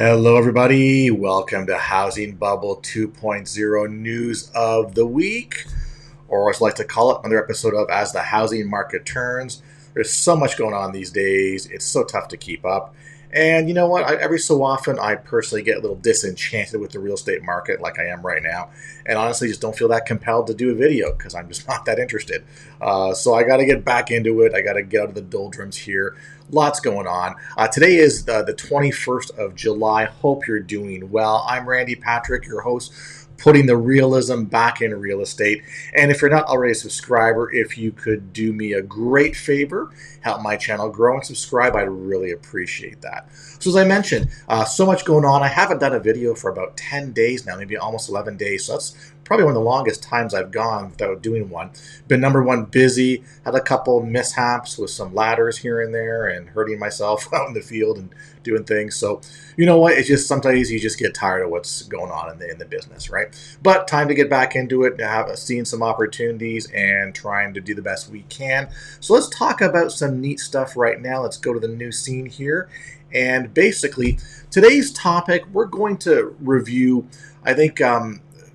Hello, everybody. Welcome to Housing Bubble 2.0 News of the Week, or as I like to call it, another episode of As the Housing Market Turns. There's so much going on these days. It's so tough to keep up. And you know what? Every so often, I personally get a little disenchanted with the real estate market like I am right now. And honestly, just don't feel that compelled to do a video because I'm just not that interested. So I got to get back into it. I got to get out of the doldrums here. Lots going on. Today is the 21st of July. Hope you're doing well. I'm Randy Patrick, your host, putting the realism back in real estate. And if you're not already a subscriber, if you could do me a great favor, help my channel grow and subscribe, I'd really appreciate that. So as I mentioned, so much going on. I haven't done a video for about 10 days now, maybe almost 11 days. So that's probably one of the longest times I've gone without doing one. Been number one busy, had a couple mishaps with some ladders here and there and hurting myself out in the field and doing things. So you know what, it's just sometimes you just get tired of what's going on in the business, right? But time to get back into it, seeing some opportunities and trying to do the best we can. So let's talk about some neat stuff right now. Let's go to the new scene here. And basically, today's topic, we're going to review, I think,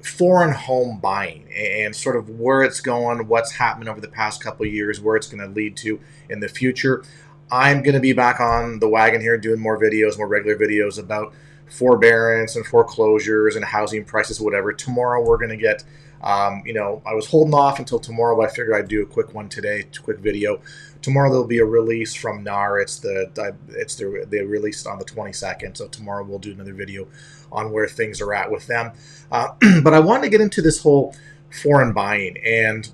foreign home buying and sort of where it's going, what's happened over the past couple of years, where it's going to lead to in the future. I'm going to be back on the wagon here doing more videos, more regular videos about forbearance and foreclosures and housing prices, whatever. Tomorrow we're going to get, I was holding off until tomorrow, but I figured I'd do a quick one today, quick video. Tomorrow there'll be a release from NAR. They released on the 22nd, so tomorrow we'll do another video on where things are at with them. But I wanted to get into this whole foreign buying, and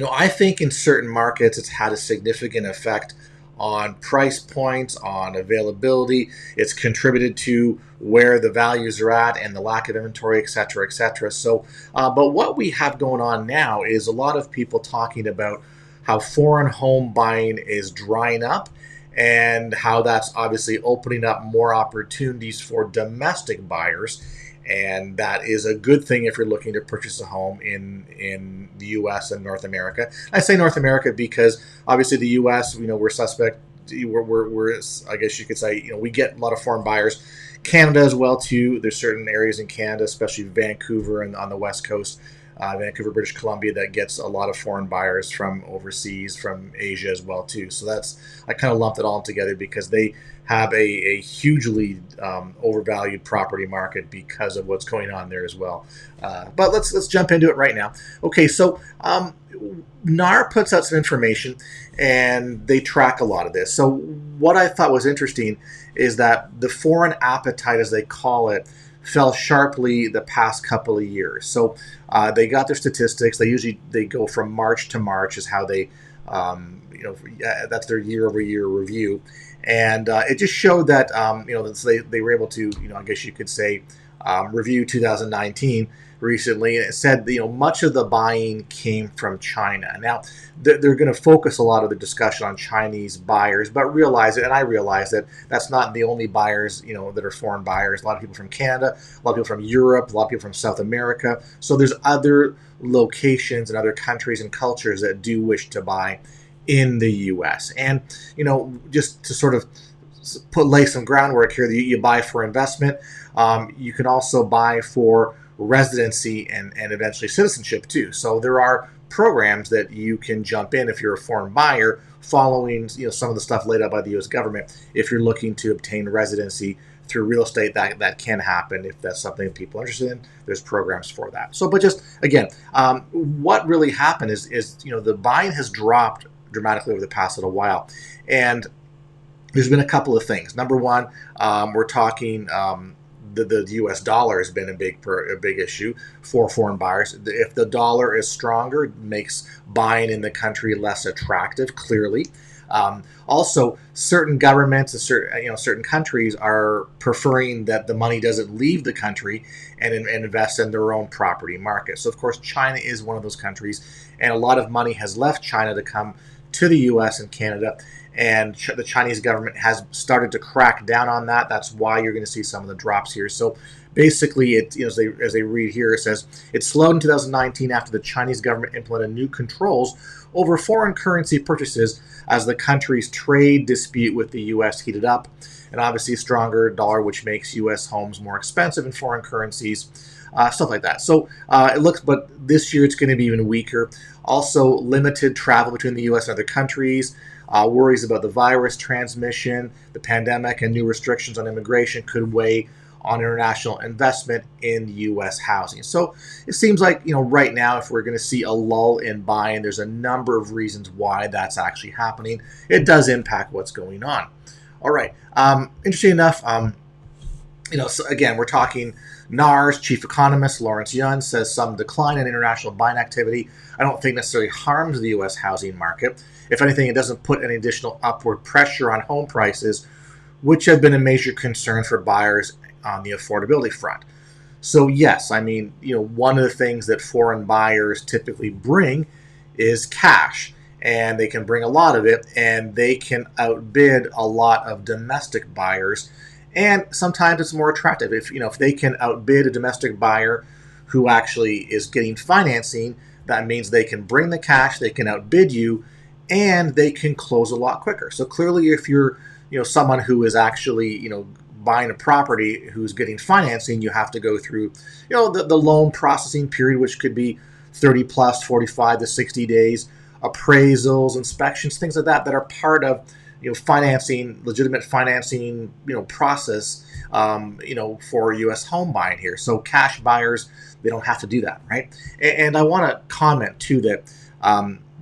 I think in certain markets it's had a significant effect on price points, on availability. It's contributed to where the values are at and the lack of inventory, et cetera, et cetera. So, but what we have going on now is a lot of people talking about how foreign home buying is drying up and how that's obviously opening up more opportunities for domestic buyers. And that is a good thing if you're looking to purchase a home in the U.S. and North America. I say North America because obviously the U.S. We're suspect. We're I guess you could say we get a lot of foreign buyers. Canada as well too. There's certain areas in Canada, especially Vancouver and on the West Coast, Vancouver, British Columbia, that gets a lot of foreign buyers from overseas, from Asia as well too. So I kind of lumped it all together because they have a hugely overvalued property market because of what's going on there as well. But let's jump into it right now. Okay, so NAR puts out some information and they track a lot of this. So what I thought was interesting is that the foreign appetite, as they call it, fell sharply the past couple of years. So they got their statistics. They go from March to March is how they, that's their year-over-year review. And it just showed that, they were able to, I guess you could say, review 2019 recently. And it said, much of the buying came from China. Now, they're going to focus a lot of the discussion on Chinese buyers, but realize it, and I realize that that's not the only buyers, that are foreign buyers. A lot of people from Canada, a lot of people from Europe, a lot of people from South America. So there's other locations and other countries and cultures that do wish to buy in the U.S. And, just to sort of lay some groundwork here, you buy for investment. You can also buy for residency and eventually citizenship too. So there are programs that you can jump in if you're a foreign buyer following some of the stuff laid out by the U.S. government. If you're looking to obtain residency through real estate, that can happen if that's something people are interested in. There's programs for that. So, but just again, what really happened is the buying has dropped dramatically over the past little while, and there's been a couple of things. Number one, we're talking the U.S. dollar has been a big issue for foreign buyers. If the dollar is stronger, it makes buying in the country less attractive, clearly. Also, certain governments and certain countries are preferring that the money doesn't leave the country and invest in their own property market. So, of course, China is one of those countries, and a lot of money has left China to come to the U.S. and Canada, and the Chinese government has started to crack down on that. That's why you're going to see some of the drops here. So basically, as they read here, it says it slowed in 2019 after the Chinese government implemented new controls over foreign currency purchases as the country's trade dispute with the U.S. heated up. and obviously a stronger dollar, which makes U.S. homes more expensive in foreign currencies, stuff like that. So it looks, but this year it's going to be even weaker. Also, limited travel between the U.S. and other countries. Worries about the virus transmission, the pandemic, and new restrictions on immigration could weigh on international investment in U.S. housing. So it seems like, right now, if we're going to see a lull in buying, there's a number of reasons why that's actually happening. It does impact what's going on. All right. Interesting enough, so again, we're talking NAR's chief economist Lawrence Yun says some decline in international buying activity I don't think necessarily harms the U.S. housing market. If anything, it doesn't put any additional upward pressure on home prices, which have been a major concern for buyers on the affordability front. So yes, I mean, one of the things that foreign buyers typically bring is cash, and they can bring a lot of it, and they can outbid a lot of domestic buyers. And sometimes it's more attractive if they can outbid a domestic buyer who actually is getting financing. That means they can bring the cash, they can outbid you, and they can close a lot quicker. So clearly, if you're someone who is actually buying a property who's getting financing, you have to go through the loan processing period, which could be 30 plus 45 to 60 days, appraisals, inspections, things like that are part of financing, legitimate financing process for U.S. home buying here. So cash buyers, they don't have to do that, right? And I want to comment too that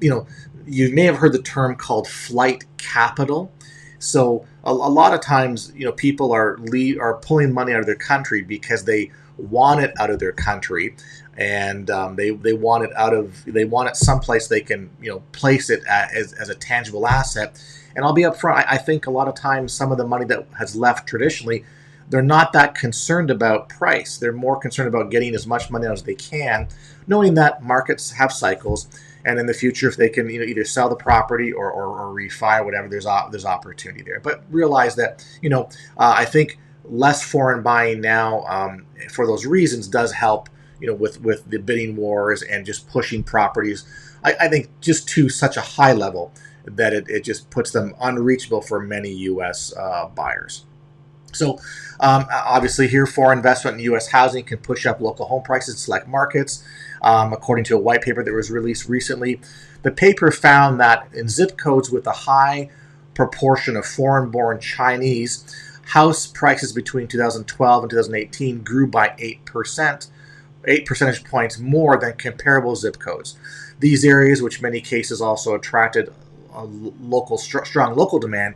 you may have heard the term called flight capital. So a lot of times, people are pulling money out of their country because they want it out of their country, and they want it someplace they can place it as a tangible asset. And I'll be upfront. I think a lot of times some of the money that has left traditionally, they're not that concerned about price. They're more concerned about getting as much money out as they can, knowing that markets have cycles. And in the future, if they can either sell the property or refi or whatever, there's opportunity there. But realize that I think less foreign buying now for those reasons does help with the bidding wars and just pushing properties. I think just to such a high level that it just puts them unreachable for many U.S. buyers. So obviously here, foreign investment in U.S. housing can push up local home prices in select markets. According to a white paper that was released recently, the paper found that in zip codes with a high proportion of foreign-born Chinese, house prices between 2012 and 2018 grew by 8%, 8 percentage points more than comparable zip codes. These areas, which in many cases also attracted strong local demand,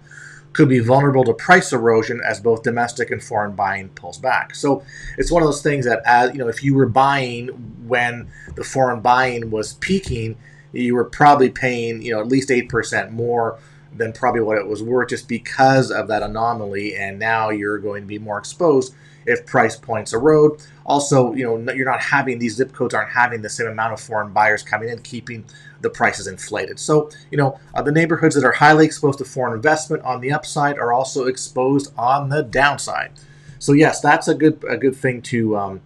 could be vulnerable to price erosion as both domestic and foreign buying pulls back. So it's one of those things that, if you were buying when the foreign buying was peaking, you were probably paying at least 8% more than probably what it was worth just because of that anomaly. And now you're going to be more exposed if price points erode. Also, you're not having, these zip codes aren't having the same amount of foreign buyers coming in, keeping the prices inflated. So, the neighborhoods that are highly exposed to foreign investment on the upside are also exposed on the downside. So yes, that's a good thing to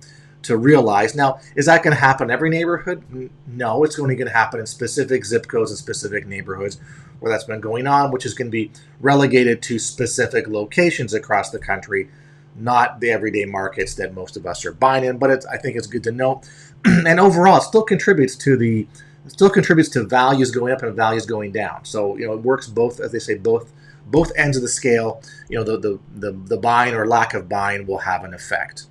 realize. Now, is that going to happen in every neighborhood? No, it's only going to happen in specific zip codes and specific neighborhoods where that's been going on, which is going to be relegated to specific locations across the country, not the everyday markets that most of us are buying in. But I think it's good to note, and overall, it still contributes to values going up and values going down. So it works both, as they say, both ends of the scale. The buying or lack of buying will have an effect.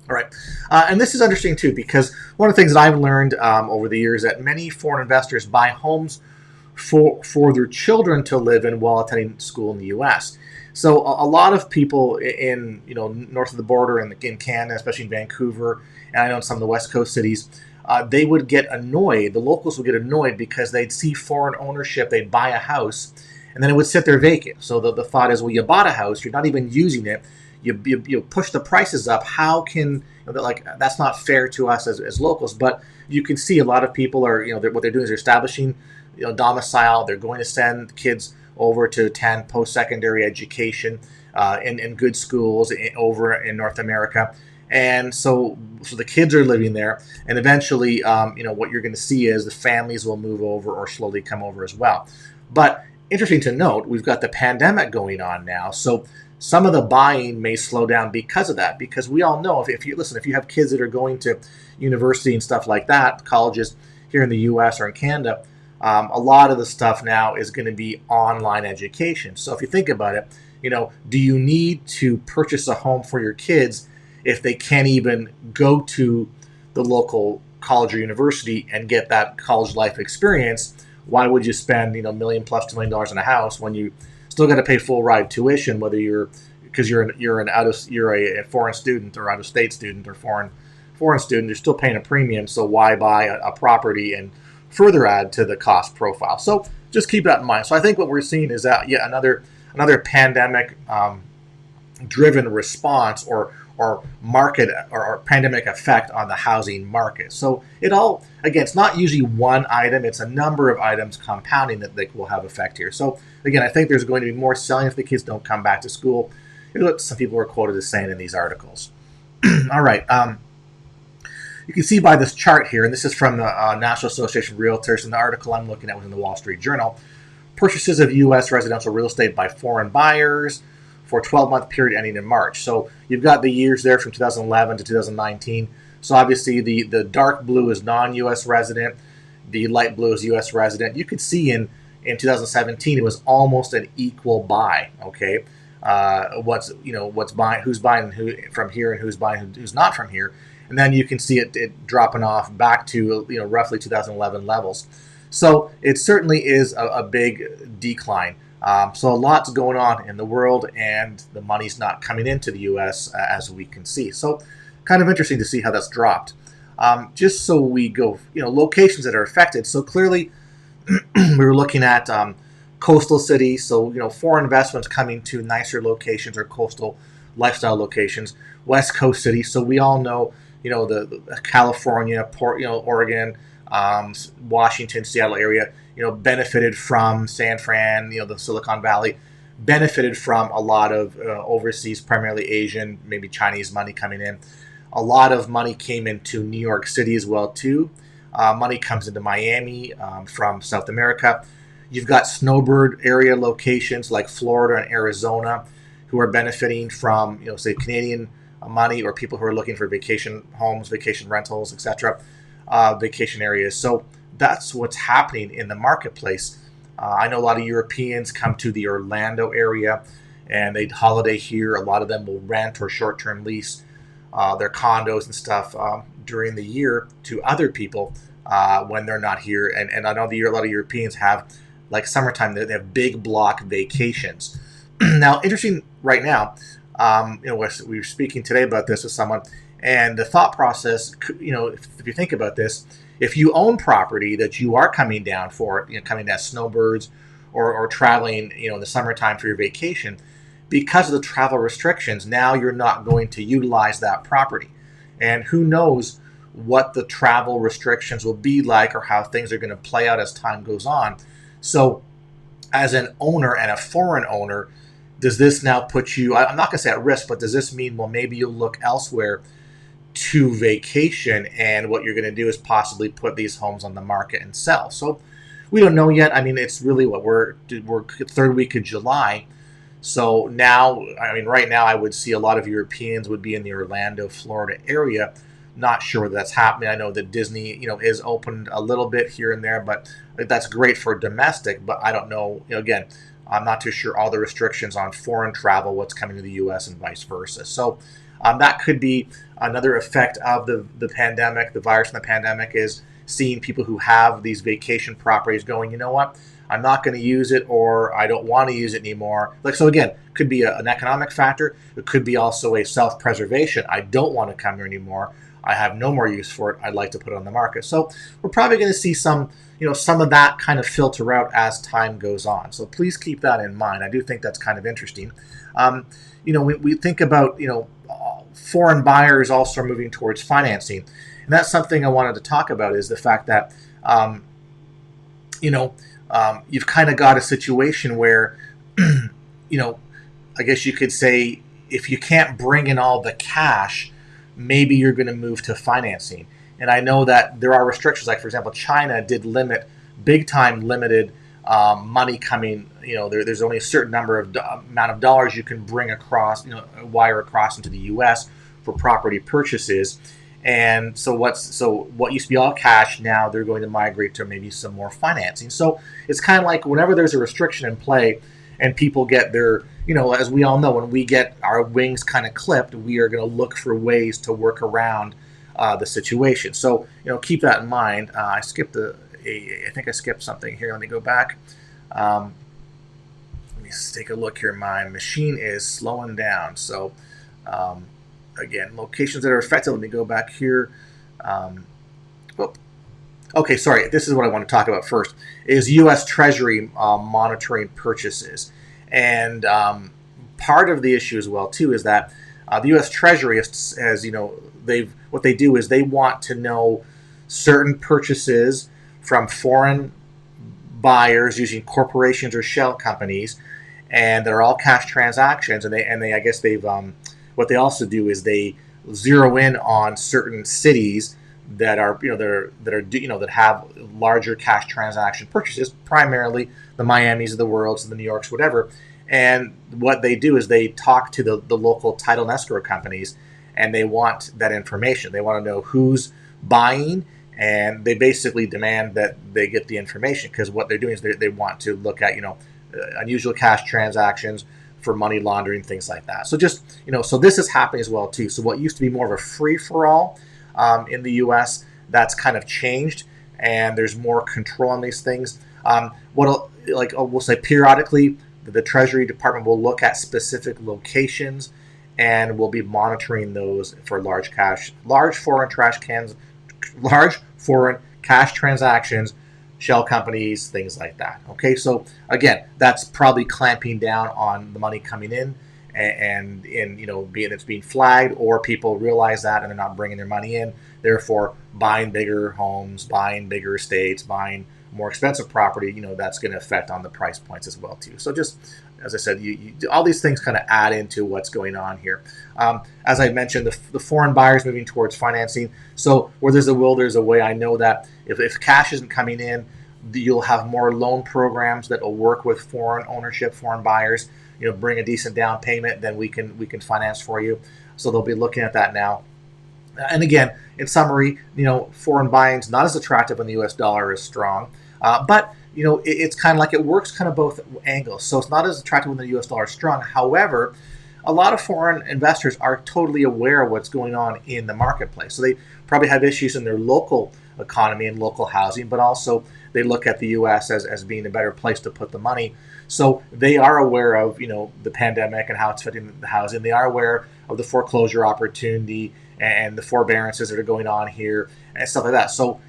All right, and this is interesting too, because one of the things that I've learned over the years that many foreign investors buy homes for their children to live in while attending school in the U.S. So a lot of people in north of the border in Canada, especially in Vancouver, and I know in some of the West Coast cities, they would get annoyed. The locals would get annoyed because they'd see foreign ownership. They'd buy a house, and then it would sit there vacant. So the thought is, well, you bought a house, you're not even using it. You push the prices up. How can that's not fair to us as locals? But you can see a lot of people are what they're doing is they're establishing domicile. They're going to send kids over to attend post-secondary education in good schools over in North America. And so the kids are living there, and eventually, what you're going to see is the families will move over or slowly come over as well. But interesting to note, we've got the pandemic going on now, so some of the buying may slow down because of that. Because we all know, if you have kids that are going to university and stuff like that, colleges here in the U.S. or in Canada, a lot of the stuff now is going to be online education. So if you think about it, do you need to purchase a home for your kids if they can't even go to the local college or university and get that college life experience? Why would you spend million plus $2 million in a house when you still got to pay full ride tuition, whether because you're a foreign student or out of state student or foreign student, you're still paying a premium. So why buy a property and further add to the cost profile? So just keep that in mind. So I think what we're seeing is that another pandemic driven response or market or pandemic effect on the housing market. So it all, again, it's not usually one item, it's a number of items compounding that will have effect here. So again, I think there's going to be more selling if the kids don't come back to school. Here's what some people are quoted as saying in these articles. All right. You can see by this chart here, and this is from the National Association of Realtors, and the article I'm looking at was in the Wall Street Journal. Purchases of U.S. residential real estate by foreign buyers for a 12-month period ending in March. So you've got the years there from 2011 to 2019. So obviously the dark blue is non-U.S. resident, the light blue is U.S. resident. You could see in 2017 it was almost an equal buy. Okay, what's buying, who's buying from here, and who's buying who's not from here, and then you can see it dropping off back to roughly 2011 levels. So it certainly is a big decline. So a lot's going on in the world, and the money's not coming into the U.S. As we can see. So kind of interesting to see how that's dropped. Just so we go, locations that are affected. So clearly, we were looking at coastal cities. So foreign investments coming to nicer locations or coastal lifestyle locations. West Coast cities. So we all know, the California, Oregon, Washington, Seattle area, benefited from San Fran, the Silicon Valley, benefited from a lot of overseas, primarily Asian, maybe Chinese money coming in. A lot of money came into New York City as well, too. Money comes into Miami from South America. You've got snowbird area locations like Florida and Arizona who are benefiting from, say, Canadian money, or people who are looking for vacation homes, vacation rentals, etc., vacation areas. So that's what's happening in the marketplace. I know a lot of Europeans come to the Orlando area and they holiday here. A lot of them will rent or short-term lease their condos and stuff during the year to other people when they're not here. And I know a lot of Europeans have, like summertime, they have big block vacations. Now, interesting right now, we were speaking today about this with someone, and the thought process, if you think about this, if you own property that you are coming down for, coming down snowbirds or traveling, in the summertime for your vacation, because of the travel restrictions, now you're not going to utilize that property. And who knows what the travel restrictions will be like or how things are going to play out as time goes on. So as an owner and a foreign owner, does this now put you, I'm not going to say at risk, but does this mean, well, maybe you'll look elsewhere to vacation, and what you're going to do is possibly put these homes on the market and sell? So we don't know yet. I mean, it's really we're third week of July. So now, right now I would see a lot of Europeans would be in the Orlando, Florida area. Not sure whether that's happening. I know that Disney, is opened a little bit here and there, but that's great for domestic. But I don't know, again, I'm not too sure all the restrictions on foreign travel, what's coming to the U.S. and vice versa. So that could be another effect of the pandemic. The virus and the pandemic is seeing people who have these vacation properties going, you know what, I'm not going to use it, or I don't want to use it anymore. So again, could be an economic factor. It could be also a self-preservation. I don't want to come here anymore. I have no more use for it. I'd like to put it on the market. So we're probably going to see some of that kind of filter out as time goes on. So please keep that in mind. I do think that's kind of interesting. We think about, foreign buyers also are moving towards financing. And that's something I wanted to talk about, is the fact that, you've kind of got a situation where, I guess you could say, if you can't bring in all the cash, maybe you're going to move to financing. And I know that there are restrictions. Like, for example, China did limited money coming. There's only a certain number of amount of dollars you can bring across, wire across into the U.S. for property purchases. And so what used to be all cash, now they're going to migrate to maybe some more financing. So it's kind of like whenever there's a restriction in play and people get their, as we all know, when we get our wings kind of clipped, we are going to look for ways to work around the situation. So, keep that in mind. I think I skipped something here. Let me go back. Let me take a look here. My machine is slowing down. So, again, locations that are affected. Let me go back here. Okay, sorry. This is what I want to talk about first. Is U.S. Treasury monitoring purchases, and part of the issue as well too is that the U.S. Treasury has what they do is they want to know certain purchases from foreign buyers using corporations or shell companies, and they're all cash transactions. And they I guess they've what they also do is they zero in on certain cities that are that have larger cash transaction purchases, primarily the Miamis of the world, so the New Yorks, whatever. And what they do is they talk to the local title and escrow companies, and they want that information. They want to know who's buying, and they basically demand that they get the information, because what they're doing is they want to look at unusual cash transactions for money laundering, things like that. So just so this is happening as well too. So what used to be more of a free for all in the U.S., that's kind of changed, and there's more control on these things. We'll say periodically, the Treasury Department will look at specific locations, and we'll be monitoring those for large foreign cash transactions, shell companies, things like that. Okay, so again, that's probably clamping down on the money coming in, and it's being flagged, or people realize that and they're not bringing their money in, therefore buying bigger homes, buying bigger estates, buying more expensive property. That's going to affect on the price points as well too. So just as I said, all these things kind of add into what's going on here. As I mentioned, the foreign buyers moving towards financing. So where there's a will, there's a way. I know that if cash isn't coming in, you'll have more loan programs that will work with foreign ownership, foreign buyers. Bring a decent down payment, then we can finance for you. So they'll be looking at that now. And again, in summary, foreign buying is not as attractive when the U.S. dollar is strong, but it's kind of like it works kind of both angles. So it's not as attractive when the U.S. dollar is strong. However, a lot of foreign investors are totally aware of what's going on in the marketplace. So they probably have issues in their local economy and local housing, but also they look at the U.S. as being a better place to put the money. So they are aware of the pandemic and how it's affecting the housing. They are aware of the foreclosure opportunity and the forbearances that are going on here and stuff like that. So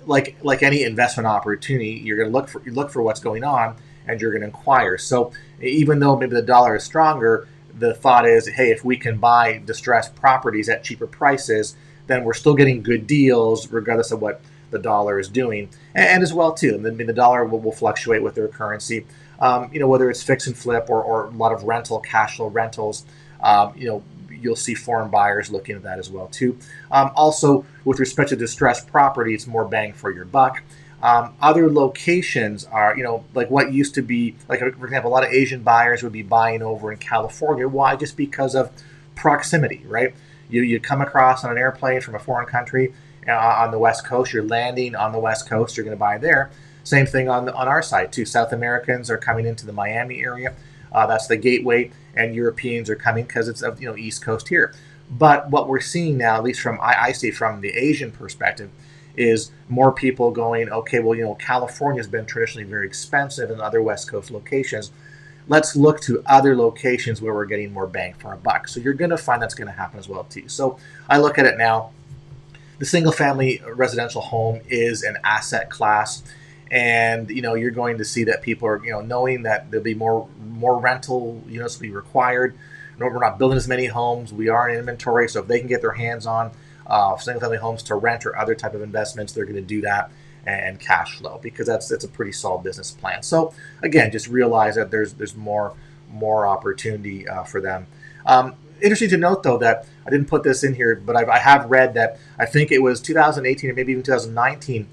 like any investment opportunity, you're going to look for what's going on, and you're going to inquire. So even though maybe the dollar is stronger, the thought is, hey, if we can buy distressed properties at cheaper prices, then we're still getting good deals regardless of what the dollar is doing. And as well too, the dollar will fluctuate with their currency. Whether it's fix and flip or a lot of cash flow rentals, you'll see foreign buyers looking at that as well too. Also, with respect to distressed property, it's more bang for your buck. Other locations are, like what used to be, like for example, a lot of Asian buyers would be buying over in California. Why? Just because of proximity, right? You come across on an airplane from a foreign country on the West Coast, you're landing on the West Coast, you're going to buy there. Same thing on our side too. South Americans are coming into the Miami area. That's the gateway, and Europeans are coming because it's East Coast here. But what we're seeing now, at least from I see from the Asian perspective, is more people going, okay, well, California's been traditionally very expensive in other West Coast locations. Let's look to other locations where we're getting more bang for our buck. So you're going to find that's going to happen as well too. So I look at it now. The single-family residential home is an asset class. And you're going to see that people are knowing that there'll be more rental units will be required. We're not building as many homes. We are in inventory, so if they can get their hands on single-family homes to rent or other type of investments, they're going to do that and cash flow, because that's a pretty solid business plan. So again, just realize that there's more opportunity for them. Interesting to note, though, that I didn't put this in here, but I have read that I think it was 2018 or maybe even 2019.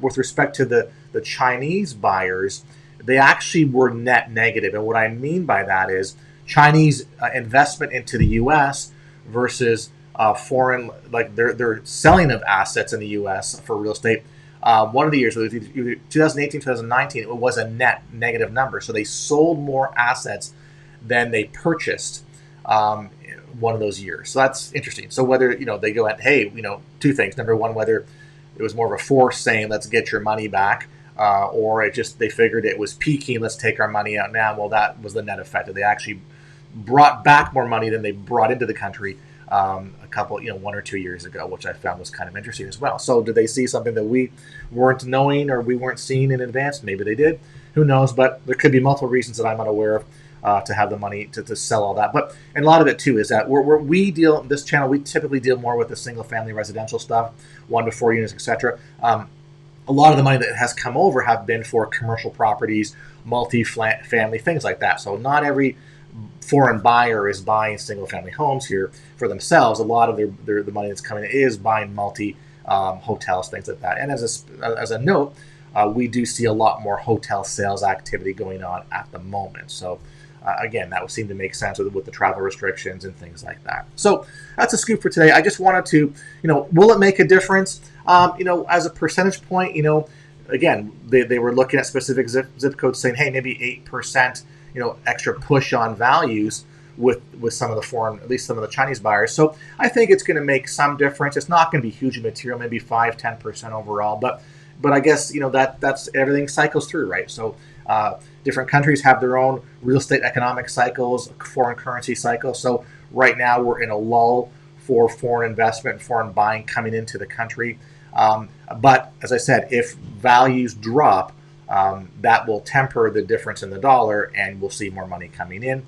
With respect to the the Chinese buyers, they actually were net negative. And what I mean by that is Chinese investment into the U.S. versus foreign, like their selling of assets in the U.S. for real estate. One of the years, 2018, 2019, it was a net negative number. So they sold more assets than they purchased one of those years. So that's interesting. So whether, they go at, hey, two things. Number one, whether it was more of a force saying, let's get your money back, or it just, they figured it was peaking, let's take our money out now. Well, that was the net effect. They actually brought back more money than they brought into the country a couple, 1 or 2 years ago, which I found was kind of interesting as well. So did they see something that we weren't knowing or we weren't seeing in advance? Maybe they did. Who knows? But there could be multiple reasons that I'm unaware of to have the money to sell all that. But and a lot of it too is that we deal, this channel, we typically deal more with the single family residential stuff, 1 to 4 units, etc. A lot of the money that has come over have been for commercial properties, multi-family, things like that. So not every foreign buyer is buying single family homes here for themselves. A lot of the money that's coming in is buying multi hotels, things like that. And as a note, we do see a lot more hotel sales activity going on at the moment. So again, that would seem to make sense with the travel restrictions and things like that. So that's a scoop for today. I just wanted to, will it make a difference? As a percentage point, again, they were looking at specific zip codes saying, hey, maybe 8%, extra push on values with some of the foreign, at least some of the Chinese buyers. So I think it's going to make some difference. It's not going to be hugely material, maybe 5-10% overall, but I guess that's everything cycles through, right? So different countries have their own real estate economic cycles, foreign currency cycles. So right now we're in a lull for foreign investment, foreign buying coming into the country. But as I said, if values drop, that will temper the difference in the dollar, and we'll see more money coming in.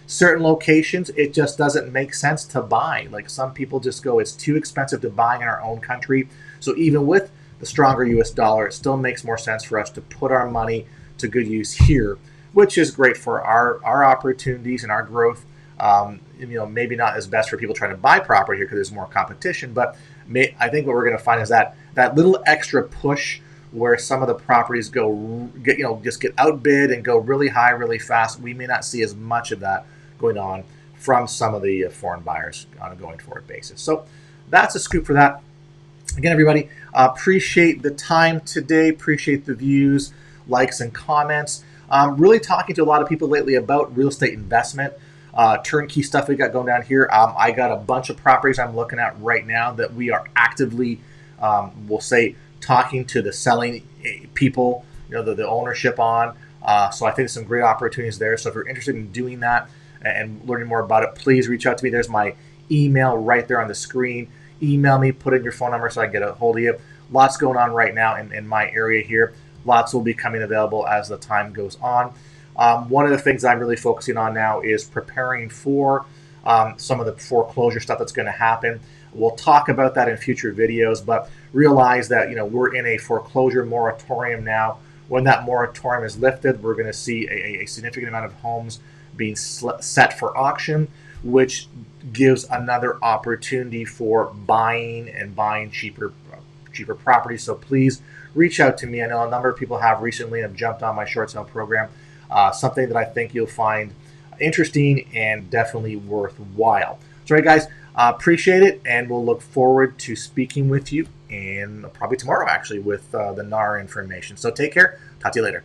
Certain locations, it just doesn't make sense to buy. Like some people just go, it's too expensive to buy in our own country. So even with the stronger U.S. dollar, it still makes more sense for us to put our money to good use here, which is great for our opportunities and our growth. Maybe not as best for people trying to buy property here because there's more competition, but I think what we're going to find is that little extra push where some of the properties just get outbid and go really high, really fast. We may not see as much of that going on from some of the foreign buyers on a going forward basis. So that's a scoop for that. Again, everybody, appreciate the time today. Appreciate the views, likes, and comments. Really talking to a lot of people lately about real estate investment. Turnkey stuff we got going down here. I got a bunch of properties I'm looking at right now that we are actively, we'll say, talking to the selling people, the ownership on. So I think some great opportunities there. So if you're interested in doing that and learning more about it, please reach out to me. There's my email right there on the screen. Email me, put in your phone number so I can get a hold of you. Lots going on right now in my area here. Lots will be coming available as the time goes on. One of the things I'm really focusing on now is preparing for some of the foreclosure stuff that's going to happen. We'll talk about that in future videos, but realize that we're in a foreclosure moratorium now. When that moratorium is lifted, we're going to see a significant amount of homes being set for auction, which gives another opportunity for buying cheaper properties. So please reach out to me. I know a number of people have recently have jumped on my short sale program. Something that I think you'll find interesting and definitely worthwhile. So, right, guys, appreciate it, and we'll look forward to speaking with you, and probably tomorrow, actually, with the NAR information. So take care. Talk to you later.